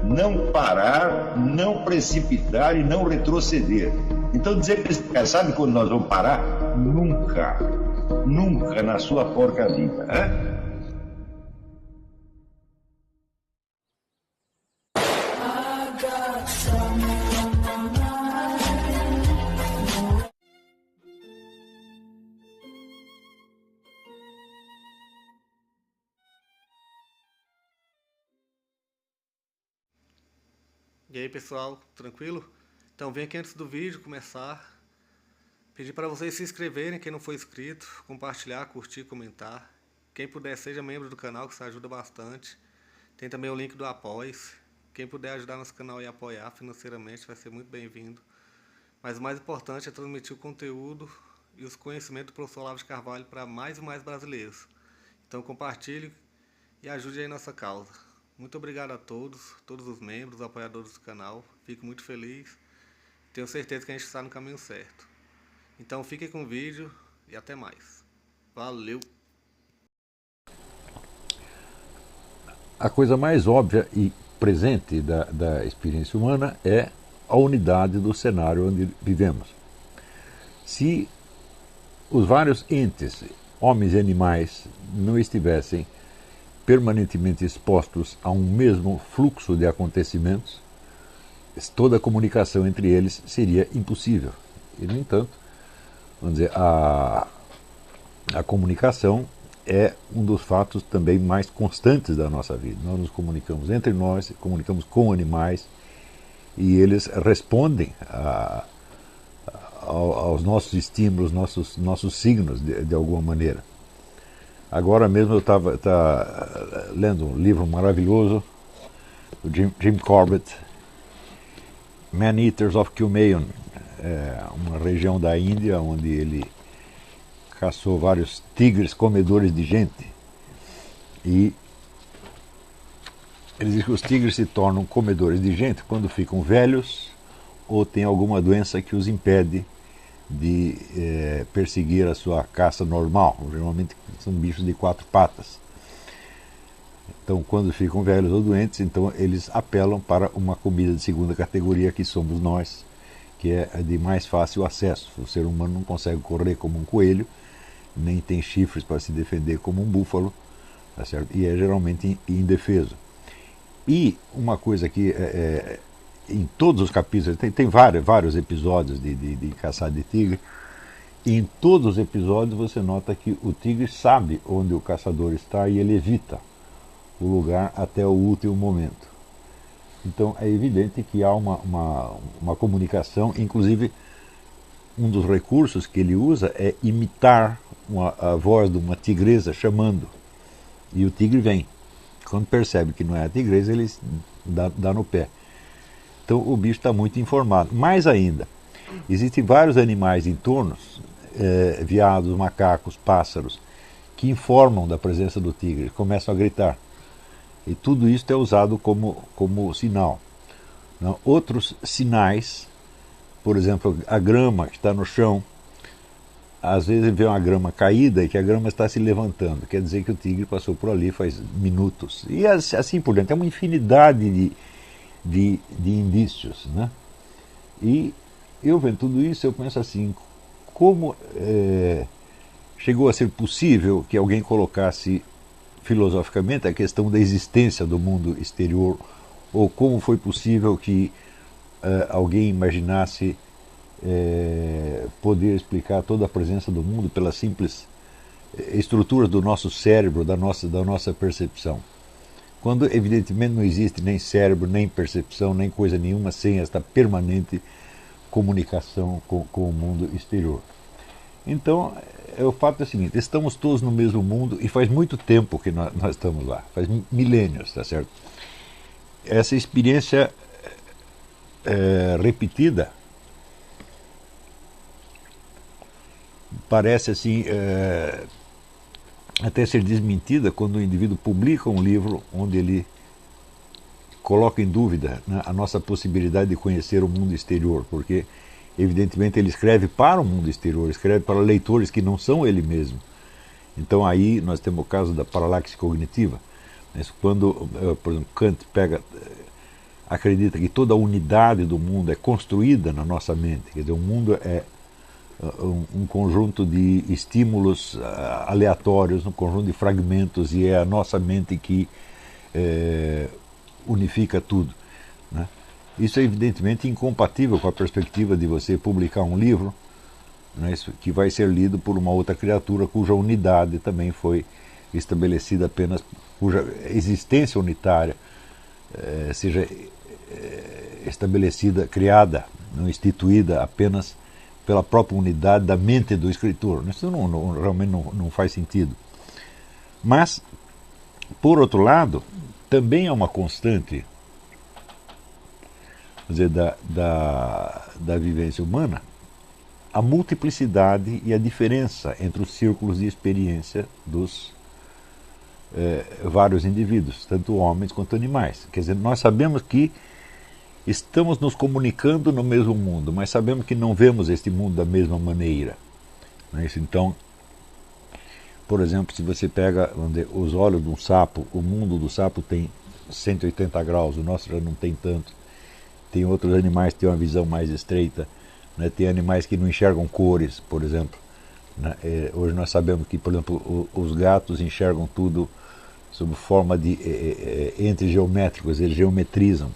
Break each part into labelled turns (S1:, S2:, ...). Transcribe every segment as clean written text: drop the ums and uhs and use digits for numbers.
S1: não parar, não precipitar e não retroceder. Então dizer para esse cara, sabe quando nós vamos parar? Nunca, nunca na sua porca vida, né?
S2: E aí pessoal, tranquilo? Então vem aqui antes do vídeo começar, pedir para vocês se inscreverem, quem não for inscrito, compartilhar, curtir, comentar. Quem puder seja membro do canal, que isso ajuda bastante. Tem também o link do Apoia-se. Quem puder ajudar nosso canal e apoiar financeiramente vai ser muito bem-vindo. Mas o mais importante é transmitir o conteúdo e os conhecimentos do professor Olavo de Carvalho para mais e mais brasileiros. Então compartilhe e ajude aí nossa causa. Muito obrigado a todos os membros, apoiadores do canal. Fico muito feliz. Tenho certeza que a gente está no caminho certo. Então fiquem com o vídeo e até mais. Valeu!
S3: A coisa mais óbvia e presente da experiência humana é a unidade do cenário onde vivemos. Se os vários entes, homens e animais, não estivessem permanentemente expostos a um mesmo fluxo de acontecimentos, toda a comunicação entre eles seria impossível. E, no entanto, vamos dizer, a comunicação é um dos fatos também mais constantes da nossa vida. Nós nos comunicamos entre nós, comunicamos com animais, e eles respondem aos nossos estímulos, nossos signos, de alguma maneira. Agora mesmo eu estava lendo um livro maravilhoso do Jim Corbett, Man-Eaters of Kumaon, uma região da Índia onde ele caçou vários tigres comedores de gente. E ele diz que os tigres se tornam comedores de gente quando ficam velhos ou tem alguma doença que os impede de perseguir a sua caça normal. Geralmente são bichos de 4 patas. Então, quando ficam velhos ou doentes, então eles apelam para uma comida de segunda categoria, que somos nós, que é de mais fácil acesso. O ser humano não consegue correr como um coelho, nem tem chifres para se defender como um búfalo, tá certo? E é geralmente indefeso. E uma coisa que em todos os capítulos, tem vários episódios de caçada de tigre, e em todos os episódios você nota que o tigre sabe onde o caçador está e ele evita o lugar até o último momento. Então é evidente que há uma comunicação, inclusive um dos recursos que ele usa é imitar a voz de uma tigresa chamando, e o tigre vem. Quando percebe que não é a tigresa, ele dá no pé. Então o bicho está muito informado. Mais ainda, existem vários animais em torno, veados, macacos, pássaros, que informam da presença do tigre, começam a gritar. E tudo isso é usado como sinal. Não? Outros sinais, por exemplo, a grama que está no chão, às vezes vê uma grama caída e que a grama está se levantando, quer dizer que o tigre passou por ali faz minutos. E assim por diante, é uma infinidade de indícios, né? E eu vendo tudo isso, eu penso assim, como chegou a ser possível que alguém colocasse filosoficamente a questão da existência do mundo exterior, ou como foi possível que alguém imaginasse poder explicar toda a presença do mundo pela simples estrutura do nosso cérebro, da nossa percepção. Quando evidentemente não existe nem cérebro, nem percepção, nem coisa nenhuma sem esta permanente comunicação com o mundo exterior. Então, o fato é o seguinte, estamos todos no mesmo mundo e faz muito tempo que nós estamos lá, faz milênios, tá certo? Essa experiência repetida parece assim até ser desmentida quando o indivíduo publica um livro onde ele coloca em dúvida, né, a nossa possibilidade de conhecer o mundo exterior, porque evidentemente ele escreve para o mundo exterior, escreve para leitores que não são ele mesmo. Então aí nós temos o caso da paralaxe cognitiva. Quando, por exemplo, Kant pega acredita que toda a unidade do mundo é construída na nossa mente. Quer dizer, o mundo é um conjunto de estímulos aleatórios, um conjunto de fragmentos, e é a nossa mente que unifica tudo, né? Isso é evidentemente incompatível com a perspectiva de você publicar um livro, né, que vai ser lido por uma outra criatura cuja unidade também foi estabelecida apenas, cuja existência unitária seja estabelecida, criada, não instituída apenas pela própria unidade da mente do escritor. Isso realmente não faz sentido. Mas, por outro lado, também é uma constante, quer dizer, da vivência humana, a multiplicidade e a diferença entre os círculos de experiência dos vários indivíduos, tanto homens quanto animais. Quer dizer, nós sabemos que estamos nos comunicando no mesmo mundo, mas sabemos que não vemos este mundo da mesma maneira. Não é isso? Então, por exemplo, se você pega os olhos de um sapo, o mundo do sapo tem 180 graus, o nosso já não tem tanto. Tem outros animais que têm uma visão mais estreita, né? Tem animais que não enxergam cores, por exemplo, né? Hoje nós sabemos que, por exemplo, os gatos enxergam tudo sob forma de entes geométricos, eles geometrizam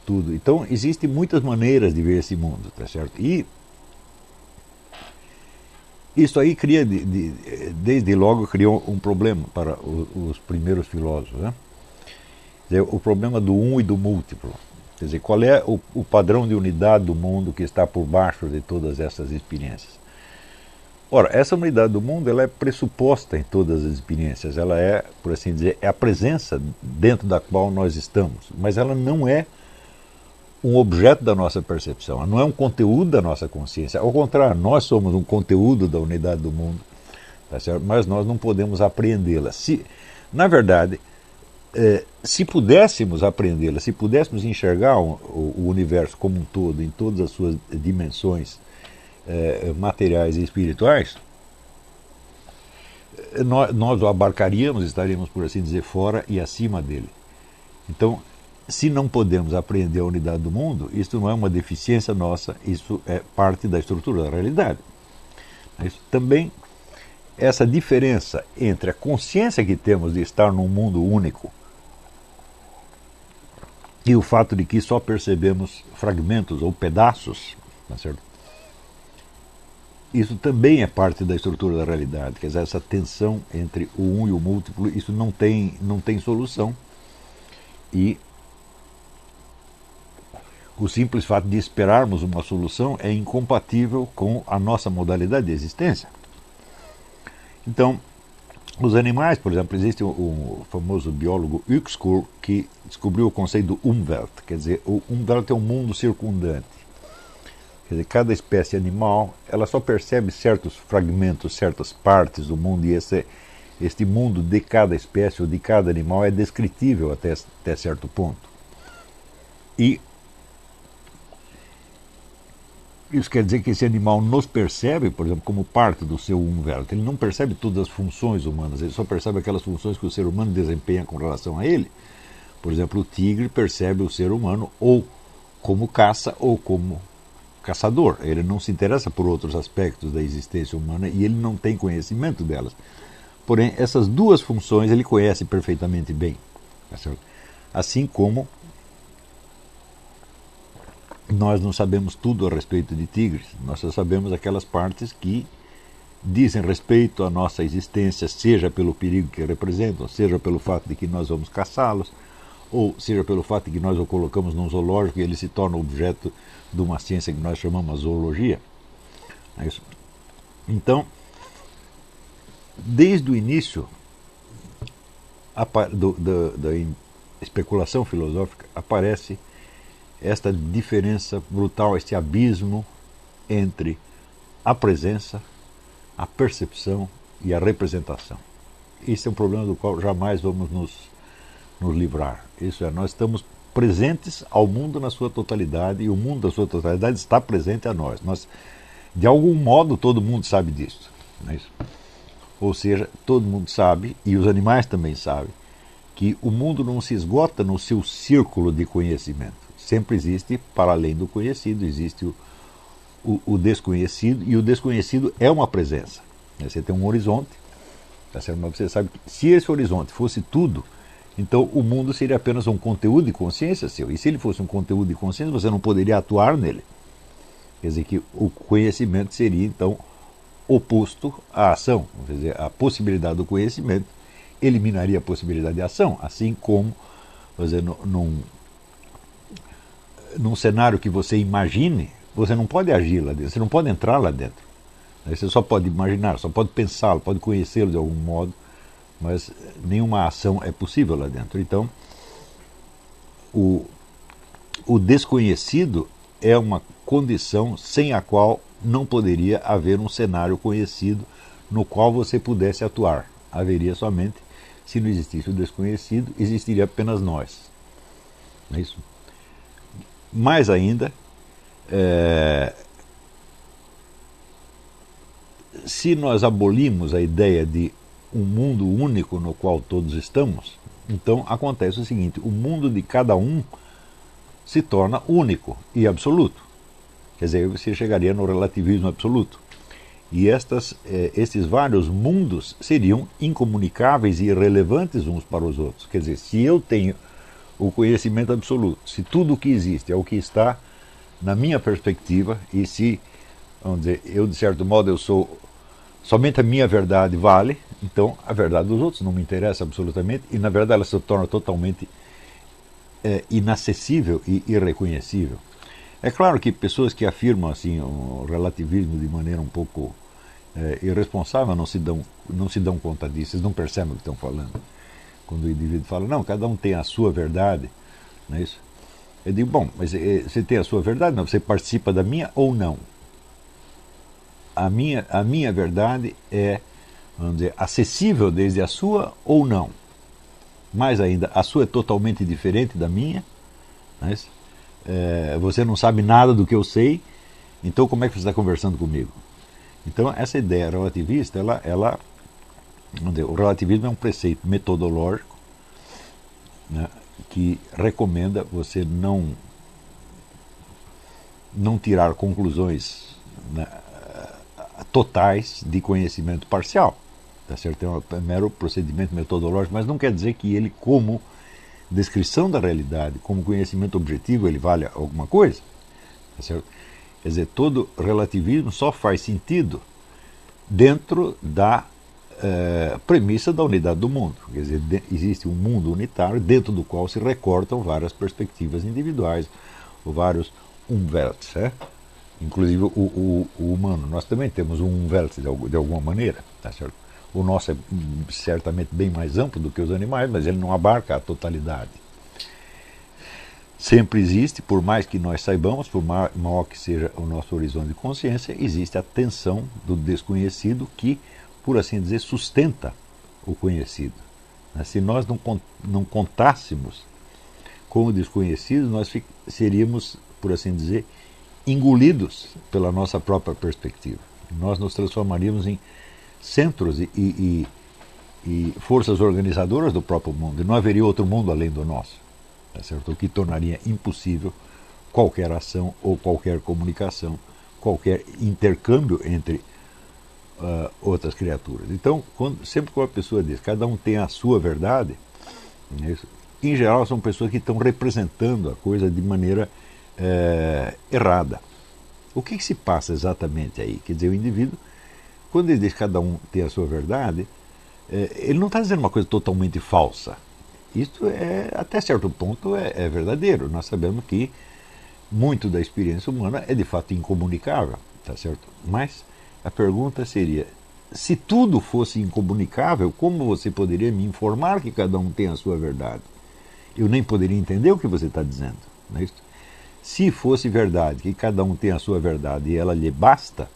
S3: tudo. Então, existem muitas maneiras de ver esse mundo, tá certo? E isso aí cria, desde logo, criou um problema para os primeiros filósofos, né? Quer dizer, o problema do um e do múltiplo. Quer dizer, qual é o padrão de unidade do mundo que está por baixo de todas essas experiências? Ora, essa unidade do mundo, ela é pressuposta em todas as experiências. Ela é, por assim dizer, é a presença dentro da qual nós estamos. Mas ela não é um objeto da nossa percepção, ela não é um conteúdo da nossa consciência. Ao contrário, nós somos um conteúdo da unidade do mundo, tá certo? Mas nós não podemos apreendê-la. Na verdade, se pudéssemos apreendê-la, se pudéssemos enxergar o universo como um todo, em todas as suas dimensões materiais e espirituais, nós o abarcaríamos, estaríamos, por assim dizer, fora e acima dele. Então, se não podemos apreender a unidade do mundo, isso não é uma deficiência nossa, isso é parte da estrutura da realidade. Isso também, essa diferença entre a consciência que temos de estar num mundo único e o fato de que só percebemos fragmentos ou pedaços, tá certo? Isso também é parte da estrutura da realidade. Quer dizer, essa tensão entre o um e o múltiplo, isso não tem solução. E o simples fato de esperarmos uma solução é incompatível com a nossa modalidade de existência. Então, os animais, por exemplo, existe o famoso biólogo Uexküll que descobriu o conceito do Umwelt. Quer dizer, o Umwelt é um mundo circundante. Quer dizer, cada espécie animal, ela só percebe certos fragmentos, certas partes do mundo, e este mundo de cada espécie ou de cada animal é descritível até certo ponto. E isso quer dizer que esse animal nos percebe, por exemplo, como parte do seu Umwelt. Ele não percebe todas as funções humanas, ele só percebe aquelas funções que o ser humano desempenha com relação a ele. Por exemplo, o tigre percebe o ser humano ou como caça ou como caçador. Ele não se interessa por outros aspectos da existência humana e ele não tem conhecimento delas. Porém, essas duas funções ele conhece perfeitamente bem. Assim como nós não sabemos tudo a respeito de tigres, nós só sabemos aquelas partes que dizem respeito à nossa existência, seja pelo perigo que representam, seja pelo fato de que nós vamos caçá-los, ou seja pelo fato de que nós o colocamos num zoológico e ele se torna objeto de uma ciência que nós chamamos de zoologia. É isso. Então, desde o início da especulação filosófica, aparece esta diferença brutal, este abismo entre a presença, a percepção e a representação. Esse é um problema do qual jamais vamos nos livrar. Isso é, nós estamos presentes ao mundo na sua totalidade e o mundo na sua totalidade está presente a nós. De algum modo, todo mundo sabe disso. Não é isso? Ou seja, todo mundo sabe, e os animais também sabem, que o mundo não se esgota no seu círculo de conhecimento. Sempre existe, para além do conhecido, existe o desconhecido, e o desconhecido é uma presença. Você tem um horizonte, tá certo? Mas você sabe que se esse horizonte fosse tudo, então o mundo seria apenas um conteúdo de consciência seu. E se ele fosse um conteúdo de consciência, você não poderia atuar nele. Quer dizer que o conhecimento seria, então, oposto à ação. Quer dizer, a possibilidade do conhecimento eliminaria a possibilidade de ação, assim como, quer dizer, num cenário que você imagine, você não pode agir lá dentro, você não pode entrar lá dentro. Você só pode imaginar, só pode pensá-lo, pode conhecê-lo de algum modo, mas nenhuma ação é possível lá dentro. Então, o desconhecido é uma condição sem a qual não poderia haver um cenário conhecido no qual você pudesse atuar. Haveria somente, se não existisse o desconhecido, existiria apenas nós. Não é isso? Mais ainda, se nós abolimos a ideia de um mundo único no qual todos estamos, então acontece o seguinte: o mundo de cada um se torna único e absoluto. Quer dizer, você chegaria no relativismo absoluto. E estes vários mundos seriam incomunicáveis e irrelevantes uns para os outros. Quer dizer, se eu tenho o conhecimento absoluto, se tudo o que existe é o que está na minha perspectiva, e se, vamos dizer, eu de certo modo eu sou, somente a minha verdade vale, então a verdade dos outros não me interessa absolutamente, e na verdade ela se torna totalmente inacessível e irreconhecível. É claro que pessoas que afirmam assim o relativismo de maneira um pouco irresponsável não se dão conta disso, eles não percebem o que estão falando. Quando o indivíduo fala, não, cada um tem a sua verdade, não é isso? Eu digo, bom, mas você tem a sua verdade? Não, você participa da minha ou não? A minha verdade é, vamos dizer, acessível desde a sua ou não? Mais ainda, a sua é totalmente diferente da minha, não é isso? Você não sabe nada do que eu sei, então como é que você está conversando comigo? Então essa ideia relativista, vamos dizer, o relativismo é um preceito metodológico, né, que recomenda você não tirar conclusões, né, totais de conhecimento parcial. Tá certo? É um mero procedimento metodológico, mas não quer dizer que ele, como descrição da realidade, como conhecimento objetivo, ele vale alguma coisa. Tá certo? Quer dizer, todo relativismo só faz sentido dentro da premissa da unidade do mundo. Quer dizer, existe um mundo unitário dentro do qual se recortam várias perspectivas individuais, ou vários Umwelts. Inclusive o humano, nós também temos um Umwelt de alguma maneira. Tá certo? O nosso é certamente bem mais amplo do que os animais, mas ele não abarca a totalidade. Sempre existe, por mais que nós saibamos, por maior que seja o nosso horizonte de consciência, existe a tensão do desconhecido que, por assim dizer, sustenta o conhecido. Se nós não contássemos com o desconhecido, nós seríamos, por assim dizer, engolidos pela nossa própria perspectiva. Nós nos transformaríamos em centros e forças organizadoras do próprio mundo, e não haveria outro mundo além do nosso, tá certo? O que tornaria impossível qualquer ação ou qualquer comunicação, qualquer intercâmbio entre outras criaturas. Então, sempre que uma pessoa diz que cada um tem a sua verdade, em geral são pessoas que estão representando a coisa de maneira errada. O que se passa exatamente aí? Quer dizer, o indivíduo, quando ele diz que cada um tem a sua verdade, ele não está dizendo uma coisa totalmente falsa. Isso, até certo ponto, é verdadeiro. Nós sabemos que muito da experiência humana é de fato incomunicável, tá certo? Mas a pergunta seria, se tudo fosse incomunicável, como você poderia me informar que cada um tem a sua verdade? Eu nem poderia entender o que você está dizendo, não é isso? Se fosse verdade que cada um tem a sua verdade e ela lhe basta,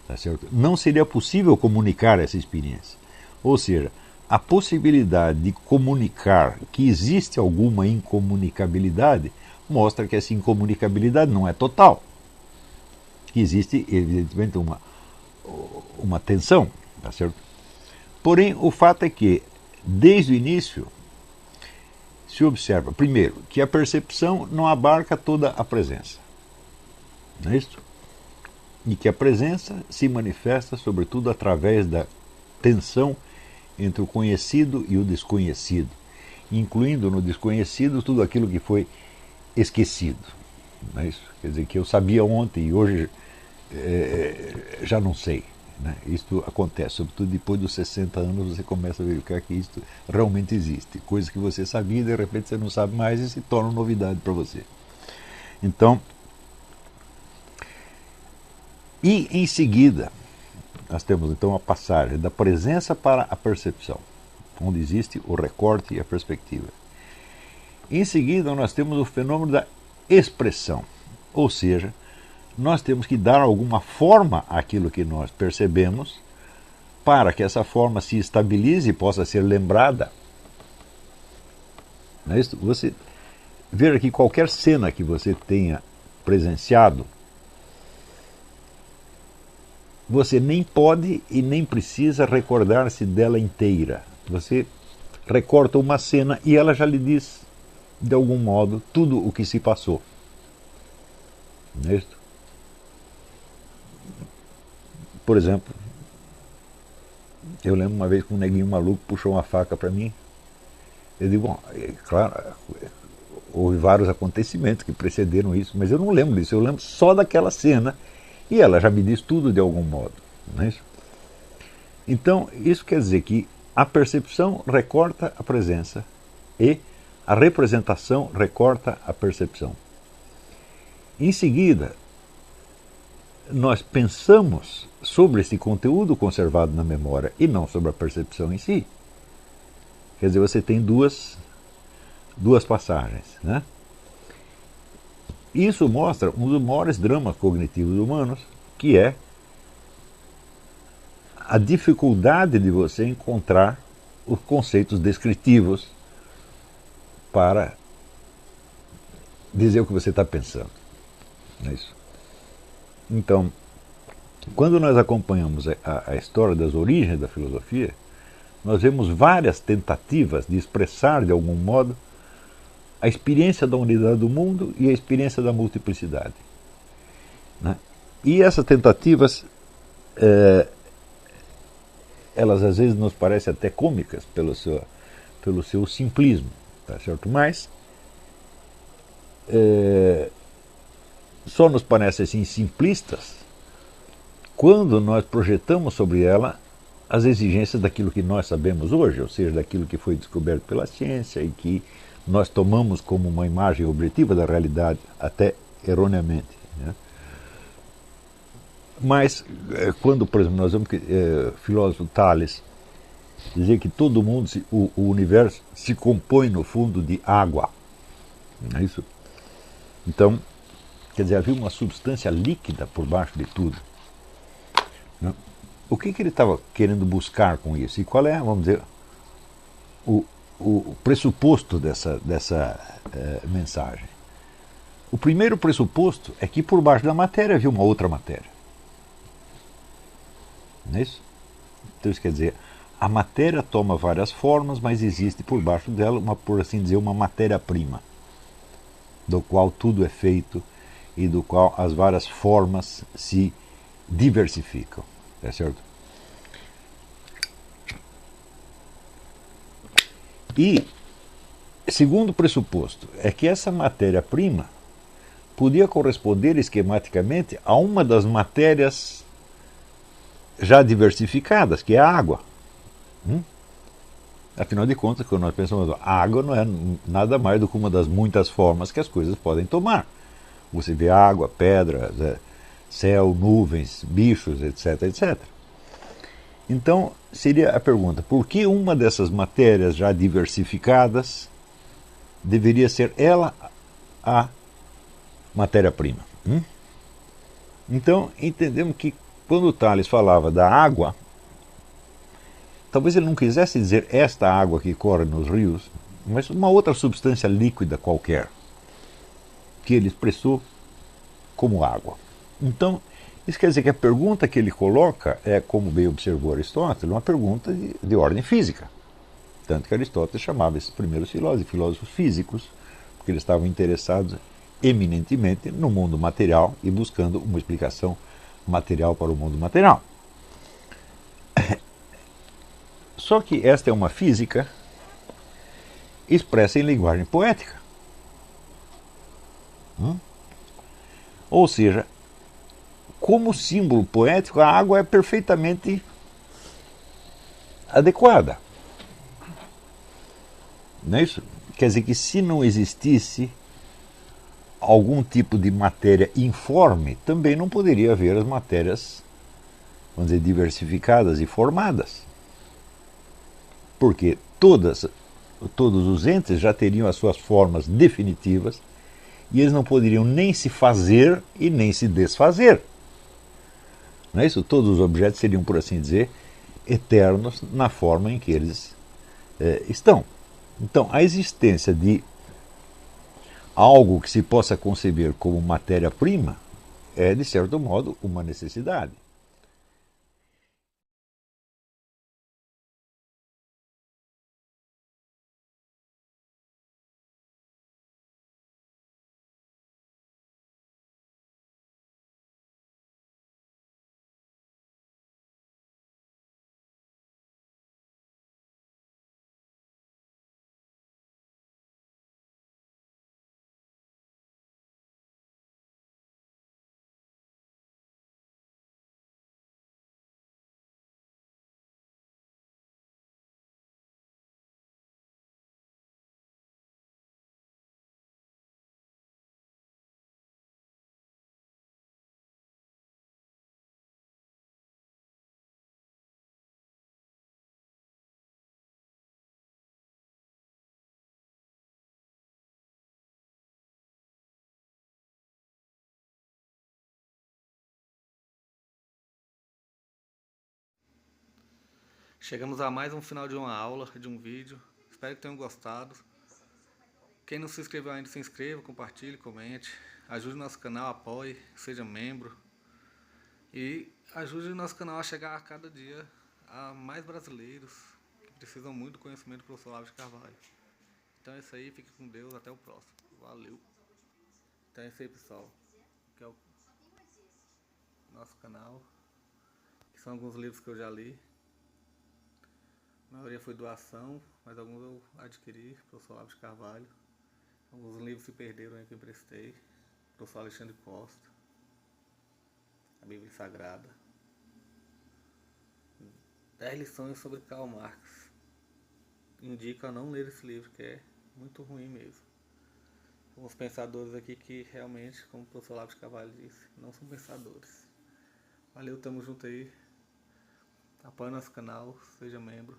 S3: tá certo? Não seria possível comunicar essa experiência. Ou seja, a possibilidade de comunicar que existe alguma incomunicabilidade mostra que essa incomunicabilidade não é total. Que existe, evidentemente, uma tensão. Tá certo? Porém, o fato é que, desde o início, se observa, primeiro, que a percepção não abarca toda a presença. Não é isso? E que a presença se manifesta, sobretudo, através da tensão entre o conhecido e o desconhecido, incluindo no desconhecido tudo aquilo que foi esquecido. Não é isso? Quer dizer, que eu sabia ontem e hoje já não sei. Né? Isto acontece, sobretudo depois dos 60 anos você começa a verificar que isto realmente existe. Coisas que você sabia, de repente você não sabe mais e se torna novidade para você. Então, e em seguida, nós temos então a passagem da presença para a percepção, onde existe o recorte e a perspectiva. Em seguida, nós temos o fenômeno da expressão, ou seja, nós temos que dar alguma forma àquilo que nós percebemos para que essa forma se estabilize e possa ser lembrada. Não é isso? Você ver aqui qualquer cena que você tenha presenciado, você nem pode e nem precisa recordar-se dela inteira. Você recorta uma cena e ela já lhe diz, de algum modo, tudo o que se passou. Não é isso? Por exemplo, eu lembro uma vez que um neguinho maluco puxou uma faca para mim. Eu digo, bom, claro, houve vários acontecimentos que precederam isso, mas eu não lembro disso, eu lembro só daquela cena e ela já me diz tudo de algum modo. Não é isso? Então, isso quer dizer que a percepção recorta a presença e a representação recorta a percepção. Em seguida, nós pensamos sobre esse conteúdo conservado na memória e não sobre a percepção em si. Quer dizer, você tem duas passagens. Né? Isso mostra um dos maiores dramas cognitivos humanos, que é a dificuldade de você encontrar os conceitos descritivos para dizer o que você está pensando. Não é isso? Então, quando nós acompanhamos a história das origens da filosofia, nós vemos várias tentativas de expressar, de algum modo, a experiência da unidade do mundo e a experiência da multiplicidade. Né? E essas tentativas, elas às vezes nos parecem até cômicas pelo seu simplismo, tá certo? Mas só nos parecem assim simplistas quando nós projetamos sobre ela as exigências daquilo que nós sabemos hoje, ou seja, daquilo que foi descoberto pela ciência e que nós tomamos como uma imagem objetiva da realidade, até erroneamente. Né? Mas, quando, por exemplo, nós vemos que o filósofo Tales dizer que todo mundo, o universo, se compõe no fundo de água. Não é isso? Então, quer dizer, havia uma substância líquida por baixo de tudo. Né? O que ele estava querendo buscar com isso? E qual é, vamos dizer, o pressuposto dessa mensagem? O primeiro pressuposto é que por baixo da matéria havia uma outra matéria. Não é isso? Então isso quer dizer, a matéria toma várias formas, mas existe por baixo dela, por assim dizer, uma matéria-prima, do qual tudo é feito e do qual as várias formas se diversificam. É certo? E, segundo pressuposto, é que essa matéria-prima podia corresponder esquematicamente a uma das matérias já diversificadas, que é a água. Afinal de contas, quando nós pensamos, a água não é nada mais do que uma das muitas formas que as coisas podem tomar. Você vê água, pedras, céu, nuvens, bichos, etc, etc. Então, seria a pergunta, por que uma dessas matérias já diversificadas deveria ser ela a matéria-prima? Então, entendemos que quando o Tales falava da água, talvez ele não quisesse dizer esta água que corre nos rios, mas uma outra substância líquida qualquer, que ele expressou como água. Então, isso quer dizer que a pergunta que ele coloca é, como bem observou Aristóteles, uma pergunta de ordem física. Tanto que Aristóteles chamava esses primeiros filósofos de filósofos físicos, porque eles estavam interessados eminentemente no mundo material e buscando uma explicação material para o mundo material. Só que esta é uma física expressa em linguagem poética. Ou seja, como símbolo poético, a água é perfeitamente adequada. Não é isso? Quer dizer que se não existisse algum tipo de matéria informe, também não poderia haver as matérias, vamos dizer, diversificadas e formadas. Porque todos os entes já teriam as suas formas definitivas e eles não poderiam nem se fazer e nem se desfazer. Não é isso? Todos os objetos seriam, por assim dizer, eternos na forma em que eles estão. Então, a existência de algo que se possa conceber como matéria-prima é, de certo modo, uma necessidade.
S2: Chegamos a mais um final de uma aula, de um vídeo. Espero que tenham gostado. Quem não se inscreveu ainda, se inscreva, compartilhe, comente. Ajude o nosso canal, apoie, seja membro. E ajude o nosso canal a chegar a cada dia a mais brasileiros que precisam muito do conhecimento do professor Olavo de Carvalho. Então é isso aí, fique com Deus, até o próximo. Valeu! Então é isso aí, pessoal. Que é o nosso canal. Que são alguns livros que eu já li. A maioria foi doação, mas alguns eu adquiri, professor Olavo de Carvalho. Alguns livros se perderam aí que eu emprestei, professor Alexandre Costa, a Bíblia Sagrada. 10 lições sobre Karl Marx. Indico a não ler esse livro, que é muito ruim mesmo. Alguns pensadores aqui que realmente, como o professor Olavo de Carvalho disse, não são pensadores. Valeu, tamo junto aí. Apoie nosso canal, seja membro.